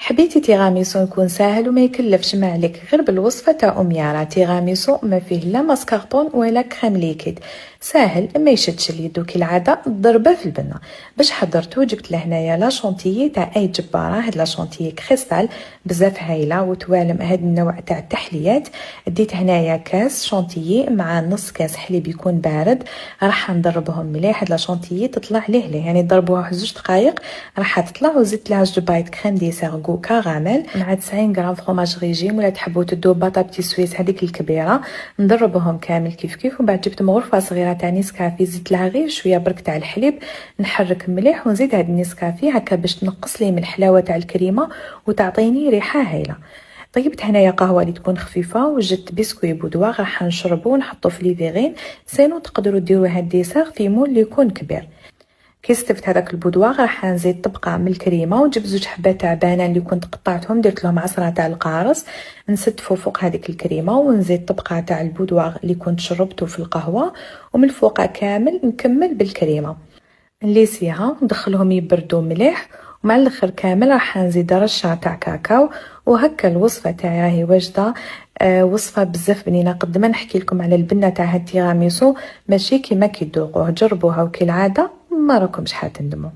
حبيتي تيراميسو يكون ساهل وما يكلفش ما عليك غير بالوصفه تاع راه تيراميسو ما فيه لا ماسكاربون ولا كريم ليكيد، ساهل ما يشدش اليد كالعاده. ضربه في البنه باش حضرتو جبت لهنايا لا شونتيي تاع اي جباره. هاد لا شونتيي كريستال بزاف هايله وتوالم هاد النوع تاع التحليات. ديت هنايا كاس شونتيي مع نص كاس حليب يكون بارد، راح نضربهم مليح. هاد لا شونتيي تطلع ليه يعني ضربوها واحد 2 دقائق راح تطلع. وزدت لها 2 بايط كريم ديسير كراميل مع 90 غرام فرماج ريجيم، ولا تحبوا تدو باطا بتي سويس هذيك الكبيره. نضربهم كامل كيف كيف، ومن بعد جبت غرفه صغيره تاع نيسكافي، زدت لها غير شويه برك تاع الحليب، نحرك مليح ونزيد هاد النيسكافي هكا باش تنقص لي من الحلاوه تاع الكريمه وتعطيني ريحه هايله. طيبت هنايا قهوه اللي تكون خفيفه، وجدت بسكوي بودوا راح نشربو ونحطو في ليفيغين. سينو تقدروا ديروا هاد الديسير في مول اللي يكون كبير. كي استفت هذاك البودوا راح نزيد طبقه من الكريمه، وجبت 2 حبات تاع بانان اللي كنت قطعتهم درت لهم عصره تاع القارص، نستفوا فوق هذيك الكريمه، ونزيد طبقه تاع البودوا اللي كنت شربته في القهوه، ومن الفوق كامل نكمل بالكريمه. نليسيها ندخلهم يبردوا مليح، ومع الاخر كامل راح نزيد رشه تاع كاكاو. وهكا الوصفه تاعي راهي واجده. وصفه بزاف بنينه. قد ما نحكي لكم على البنه تاع التيراميسو ماشي كيما كيدوقوه، جربوها وكالعاده ما راكمش حتندموا.